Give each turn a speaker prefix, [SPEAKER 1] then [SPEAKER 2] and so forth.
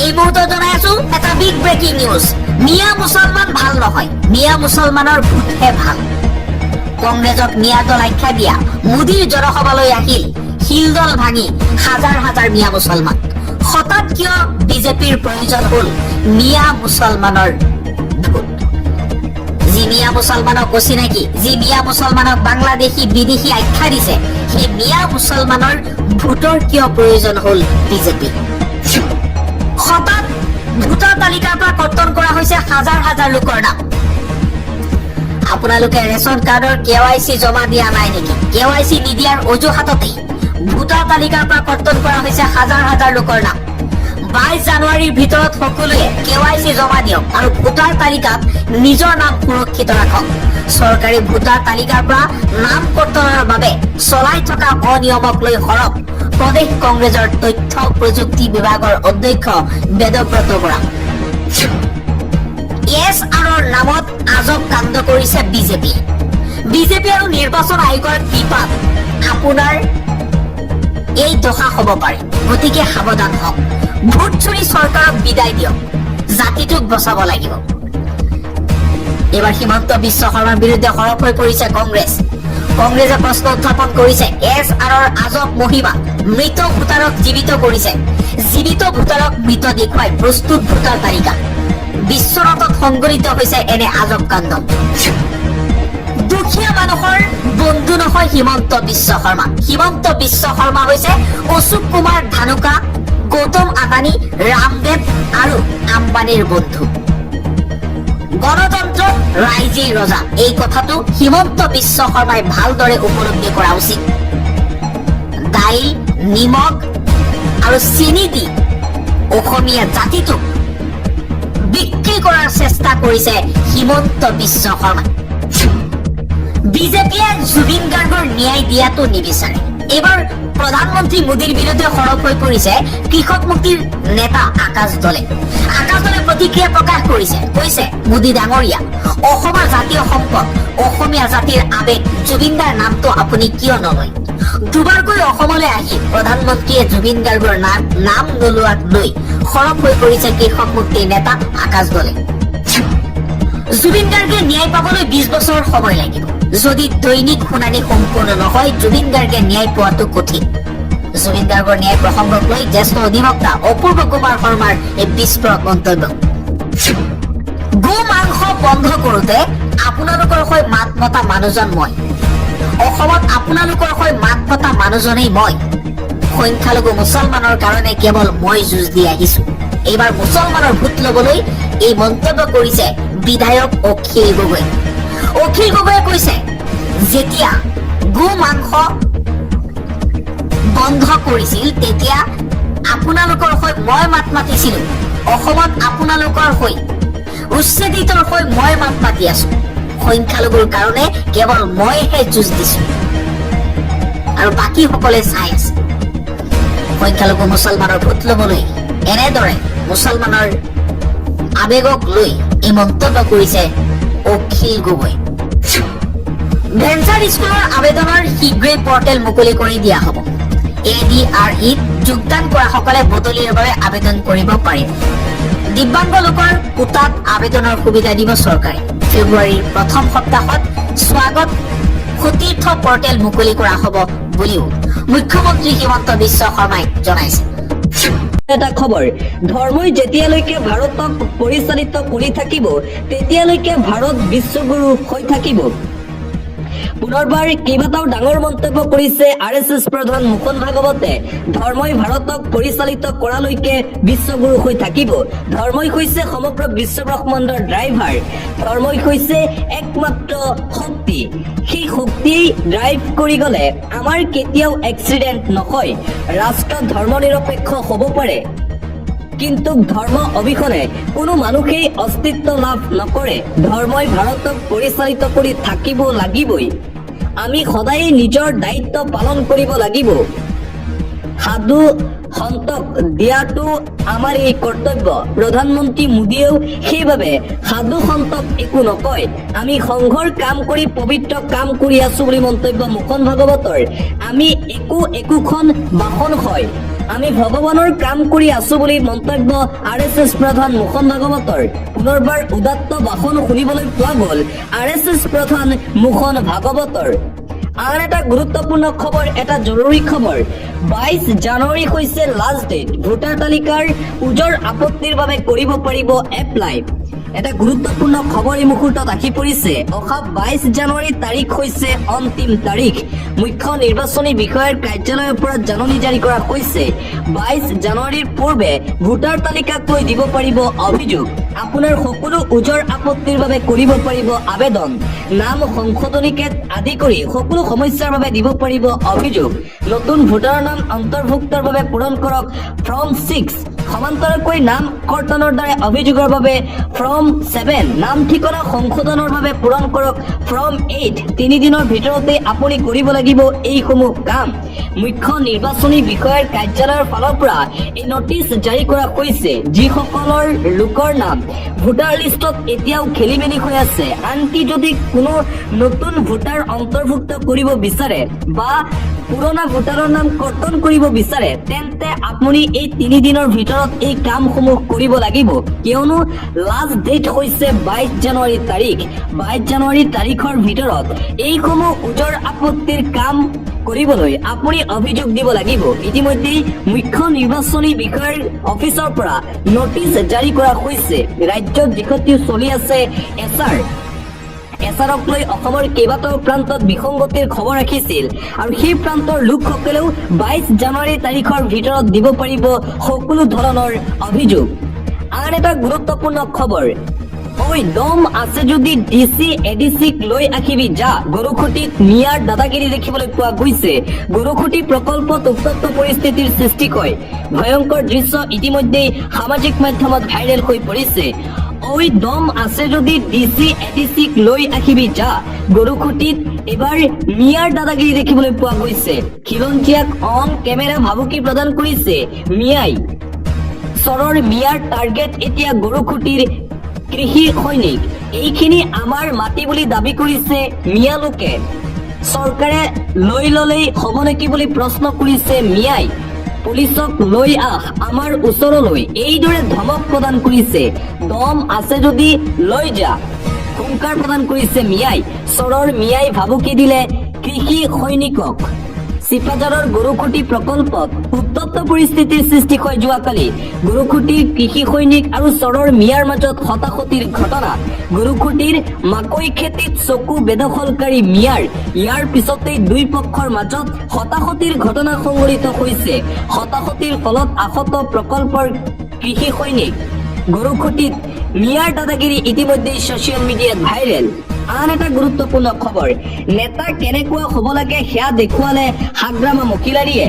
[SPEAKER 1] এই মুহূৰ্তত জনাই আছো এটা বিগ ব্ৰেকিং নিউজ। মিয়া মুছলমান ভাল নহয়, মিয়া মুছলমানৰ ভোটহে ভাল। কংগ্ৰেছক মিয়া দল আখ্যা দিয়া মোদীৰ জনসভালৈ আহিল শিলদল ভাঙি হাজাৰ হাজাৰ মিয়া মুছলমান। হঠাৎ কিয় বিজেপিৰ প্ৰয়োজন হল মিয়া মুছলমানৰ ভোট? যি মিয়া মুছলমানক অচিনাকি, যি মিয়া মুছলমানক বাংলাদেশী বিদেশী আখ্যা দিছে, সেই মিয়া মুছলমানৰ ভোটৰ কিয় প্ৰয়োজন হল বিজেপি? হঠাৎ ভোটাৰ তালিকাৰ পৰা কৰ্তন কৰা হৈছে হাজাৰ হাজাৰ লোকৰ নাম। আপোনালোকে ৰেচন কাৰ্ডৰ KYC জমা দিয়া নাই নেকি? KYC নিদিয়াৰ অজুহাততেই ভোটাৰ তালিকাৰ পৰা কৰ্তন কৰা হৈছে হাজাৰ হাজাৰ লোকৰ নাম। 22 জানুৱাৰীৰ ভিতৰত সকলোৱে KYC জমা দিয়ক আৰু ভোটাৰ তালিকাত নিজৰ নাম সুৰক্ষিত ৰাখক। চৰকাৰী ভোটাৰ তালিকাৰ পৰা নাম কৰ্তনৰ বাবে চলাই থকা অনিয়মক লৈ সৰব প্ৰদেশ কংগ্ৰেছৰ তথ্য প্ৰযুক্তি বিভাগৰ অধ্যক্ষ বেদব্ৰত বৰা। SRৰ নামত আজব কাণ্ড কৰিছে বিজেপি আৰু নিৰ্বাচন আয়োগৰ কৃপাত আপোনাৰ এই দশা হব পাৰে। গতিকে সাৱধান হওক, ভোট চুৰি চৰকাৰক বিদায় দিয়ক, জাতিটোক বচাব লাগিব। এইবাৰ হিমন্ত বিশ্ব শৰ্মাৰ বিৰুদ্ধে সৰব হৈ পৰিছে কংগ্ৰেছে প্ৰশ্ন উত্থাপন কৰিছে SRৰ আজব মহিমা। মৃত ভোটাৰক জীৱিত কৰিছে, জীৱিত ভোটাৰক মৃত দেখুৱাই প্ৰস্তুত ভোটাৰ তালিকা। বিশ্বৰতত সংঘটিত হৈছে এনে আজব কাণ্ড। দুখীয়া মানুহৰ বন্ধু নহয় হিমন্ত বিশ্ব শৰ্মা। হিমন্ত বিশ্ব শৰ্মা হৈছে অশোক কুমাৰ ধানুকা, গৌতম আদানী, ৰামদেৱ আৰু আম্বানীৰ বন্ধু। গণতন্ত্ৰ ৰাইজেই ৰজা, এই কথাটো হিমন্ত বিশ্ব শৰ্মাই ভালদৰে উপলব্ধি কৰা উচিত। দাইল, নিমখ আৰু চেনি দি অসমীয়া জাতিটোক বিক্ৰী কৰাৰ চেষ্টা কৰিছে হিমন্ত বিশ্ব শৰ্মা। বিজেপিয়ে জুবিন গাৰ্গৰ ন্যায় দিয়াটো নিবিচাৰে। এইবাৰ প্ৰধানমন্ত্ৰী মোদীৰ বিৰুদ্ধে সৰব হৈ পৰিছে কৃষক মুক্তিৰ নেতা আকাশ দলে প্ৰতিক্ৰিয়া প্ৰকাশ কৰিছে। কৈছে, মোদী ডাঙৰীয়া, অসমৰ জাতীয় সম্পদ, অসমীয়া জাতিৰ আবেগ জুবিন দাৰ নামটো আপুনি কিয় নলয়? দুবাৰকৈ অসমলৈ আহি প্ৰধানমন্ত্ৰীয়ে জুবিন গাৰ্গৰ নাম নোলোৱাক লৈ সৰব হৈ পৰিছে কৃষক মুক্তিৰ নেতা আকাশ দলে। জুবিন গাৰ্গে ন্যায় পাবলৈ 20 বছৰ সময় লাগিব। যদি দৈনিক শুনানি সম্পূৰ্ণ নহয়, জুবিন গাৰ্গে ন্যায় পোৱাটো কঠিন। জুবিন গাৰ্গৰ ন্যায় প্ৰসংগক লৈ জ্যেষ্ঠ অধিবক্তা অপূৰ্ব কুমাৰ শৰ্মাৰ এই বিস্ফোৰক মন্তব্য। গো মাংস বন্ধ কৰোতে আপোনালোকৰ হৈ মাত মতা মানুহজন মই। অসমত আপোনালোকৰ হৈ মাত মতা মানুহজনেই মই। সংখ্যালঘু মুছলমানৰ কাৰণে কেৱল মই যুঁজ দি আহিছো। এইবাৰ মুছলমানৰ ভোট লবলৈ এই মন্তব্য কৰিছে বিধায়ক অখিল গগৈ। অখিল গগৈয়ে কৈছে, যেতিয়া গো মাংস বন্ধ কৰিছিল তেতিয়া আপোনালোকৰ হৈ মই মাত মাতিছিলো। অসমত আপোনালোকৰ হৈ উচ্ছেদিতৰ হৈ মই মাত মাতি আছো। সংখ্যালঘুৰ কাৰণে কেৱল মইহে যুঁজ দিছো আৰু বাকীসকলে চাই আছে। সংখ্যালঘু মুছলমানৰ ভোট লবলৈ এনেদৰে মুছলমানৰ আবেগক লৈ এই মন্তব্য কৰিছে অখিল গগৈ। ভেঞ্চাৰ স্কুলৰ আবেদনৰ শীঘ্ৰেই পৰ্টেল মুকলি কৰি দিয়া হ'ব। ADREত যোগদান কৰা সকলে বদলিৰ বাবে আবেদন কৰিব পাৰিব। দিব্যাংগ লোকৰ কোটাত আবেদনৰ সুবিধা দিব চৰকাৰে। ফেব্ৰুৱাৰীৰ প্ৰথম সপ্তাহত স্বাগত সতীৰ্থ পৰ্টেল মুকলি কৰা হ'ব বুলিও মুখ্যমন্ত্ৰী হিমন্ত বিশ্ব শৰ্মাই জনাইছে।
[SPEAKER 2] এটা খবৰ, ধৰ্মই যেতিয়ালৈকে ভাৰতক পৰিচালিত কৰি থাকিব তেতিয়ালৈকে ভাৰত বিশ্বগুৰু হৈ থাকিব। পুনৰবাৰ কেইবাটাও ডাঙৰ মন্তব্য কৰিছে RSS প্ৰধান মোহন ভাগৱতে। ধৰ্মই ভাৰতক পৰিচালিত কৰালৈকে বিশ্বগুৰু হৈ থাকিব। ধৰ্মই হৈছে সমগ্ৰ বিশ্ব ব্ৰহ্মাণ্ডৰ ড্ৰাইভাৰ। ধৰ্মই হৈছে একমাত্ৰ শক্তি। সেই শক্তিয়েই ড্ৰাইভ কৰি গলে আমাৰ কেতিয়াও এক্সিডেণ্ট নহয়। ৰাষ্ট্ৰ ধৰ্ম নিৰপেক্ষ হ'ব পাৰে, কিন্তু ধৰ্ম অবিহনে কোনো মানুহেই অস্তিত্ব লাভ নকৰে। ধৰ্মই ভাৰতক পৰিচালিত কৰি থাকিব লাগিবই। আমি সদায় নিজৰ দায়িত্ব পালন কৰিব লাগিব। সাধু সন্তক দিয়াটো আমাৰ এই কৰ্তব্য। প্ৰধানমন্ত্ৰী মোদীয়েও সেইবাবে সাধু সন্তক একো নকয়। আমি সংঘৰ কাম কৰি পবিত্ৰ কাম কৰি আছো বুলি মন্তব্য মোহন ভাগৱতৰ। আমি একোখন বাহন হয় আমি ভগৱানৰ কাম কৰি আছো বুলি মন্তব্য RSS প্ৰধান মোহন ভাগৱতৰ। পুনৰবাৰ উদাত্ত ভাষণ শুনিবলৈ পোৱা গ'ল RSS প্ৰধান মোহন ভাগৱতৰ। আন এটা গুৰুত্বপূৰ্ণ খবৰ, এটা জৰুৰী খবৰ। 22 জানুৱাৰী হৈছে লাষ্ট ডেট। ভোটাৰ তালিকাৰ ওজৰ আপত্তিৰ বাবে কৰিব পাৰিব এপ্লাই। এটা গুৰুত্বপূৰ্ণ খবৰ এই মুহূৰ্তত আহি পৰিছে। অহা 22 জানুৱাৰী তাৰিখ হৈছে অন্তিম তাৰিখ। মুখ্য নিৰ্বাচনী বিষয়াৰ কাৰ্যালয়ৰ পৰা জাননী জাৰি কৰা হৈছে। 22 জানুৱাৰীৰ পূৰ্বে ভোটাৰ তালিকাক লৈ দিব পাৰিব অভিযোগ। আপোনাৰ সকলো ওজৰ আপত্তিৰ বাবে কৰিব পাৰিব আবেদন। নাম সংশোধনীকে আদি কৰি সকলো সমস্যাৰ বাবে দিব পাৰিব অভিযোগ। নতুন ভোটাৰৰ নাম অন্তৰ্ভুক্তৰ বাবে পূৰণ কৰক ফৰ্ম 6। সমান্তৰালকৈ নাম কৰ্তনৰ দ্বাৰা অভিযোগৰ বাবে ফৰ্ম 7। নাম ঠিকনা সংশোধনৰ বাবে পূৰণ কৰক ফৰ্ম 8। 3 দিনৰ ভিতৰতে আপুনি কৰিব লাগিব এইসমূহ কাম। মুখ্য নিৰ্বাচনী বিষয়াৰ কাৰ্যালয়ৰ ফালৰ পৰা এই নটিচ জাৰি কৰা হৈছে। যিসকলৰ লোকৰ নাম ভোটাৰ লিষ্টত এতিয়াও খেলি মেলি হৈ আছে, আনকি যদি কোনো নতুন ভোটাৰ অন্তৰ্ভুক্ত কৰিব বিচাৰে বা পুৰণা ভোটাৰৰ নাম কৰ্তন কৰিব বিচাৰে, তেন্তে আপুনি এই 3 দিনৰ ভিতৰত এই কামসমূহ কৰিব লাগিব। কিয়নো লাষ্ট ডেট হৈছে 22 জানুৱাৰী তাৰিখ। 22 জানুৱাৰী তাৰিখৰ ভিতৰত এইসমূহ ওজৰ আপত্তিৰ কাম কৰিবলৈ আপুনি অভিযোগ দিব লাগিব। ইতিমধ্যেই মুখ্য নিৰ্বাচনী বিষয়াৰ অফিচৰ পৰা নটিচ জাৰি কৰা হৈছে। ৰাজ্যত যিহেতু চলি আছে এছাৰক লৈ অসমৰ কেইবাটাও প্ৰান্তত বিসংগতিৰ খবৰ ৰাখিছিল আৰু সেই প্ৰান্তৰ লোকসকলেও 22 জানুৱাৰী তাৰিখৰ ভিতৰত দিব পাৰিব সকলো ধৰণৰ অভিযোগ। আন এটা গুৰুত্বপূৰ্ণ খবৰ, ঐ দম আছে যদি ডিচি এডিচিক লৈ আহিবি যা। গৰুখুটিত মিয়াৰ দাদাগিৰি দেখিবলৈ পোৱা গৈছে। গৰুখুটি প্ৰকল্পত উত্তপ্ত পৰিস্থিতিৰ সৃষ্টি হয়। ভয়ংকৰ দৃশ্য ইতিমধ্যেই সামাজিক মাধ্যমত ভাইৰেল হৈ পৰিছে। ঐ দম আছে যদি ডিচি এডিচিক লৈ আহিবি যা। গৰুখুটিত এবাৰ মিয়াৰ দাদাগিৰি দেখিবলৈ পোৱা গৈছে। খিলঞ্জীয়াক অন কেমেৰা ভাবুকি প্ৰদান কৰিছে মিয়াই। চৰৰ মিয়াৰ টাৰ্গেট এতিয়া গৰুখুটিৰ কৃষি সৈনিক। এইখিনি আমাৰ মাটি বুলি দাবী কৰিছে মিয়া লোকে। চৰকাৰে লৈ ললেই হ'ব নেকি বুলি প্ৰশ্ন কৰিছে মিয়াই। পুলিচক লৈ আহ আমাৰ ওচৰলৈ, এইদৰে ধমক প্ৰদান কৰিছে। দম আছে যদি লৈ যা, হুংকাৰ প্ৰদান কৰিছে মিয়াই। চৰৰ মিয়াই ভাবুকি দিলে কৃষি সৈনিকক। চিপাঝাৰৰ গৰুখুটি প্ৰকল্পত উত্তপ্ত পৰিস্থিতিৰ সৃষ্টি হয় যোৱাকালি। গৰুখুটিৰ কৃষি সৈনিক আৰু চৰৰ মিয়াৰ মাজত হতাহতিৰ ঘটনা। গৰুখুটিৰ মাকৈ খেতিত চকু বেদখলকাৰী মিয়াৰ। ইয়াৰ পিছতেই দুই পক্ষৰ মাজত হতাহতিৰ ঘটনা সংঘটিত হৈছে। হতাহতিৰ ফলত আহত প্ৰকল্পৰ কৃষি সৈনিক। গৰুখুটিত মিয়াৰ দাদাগিৰি ইতিমধ্যেই ছচিয়েল মিডিয়াত ভাইৰেল। আন এটা গুৰুত্বপূৰ্ণ খবৰ, নেতা কেনেকুৱা হ'ব লাগে সেয়া দেখুৱালে হাগ্ৰামা মহিলাৰীয়ে।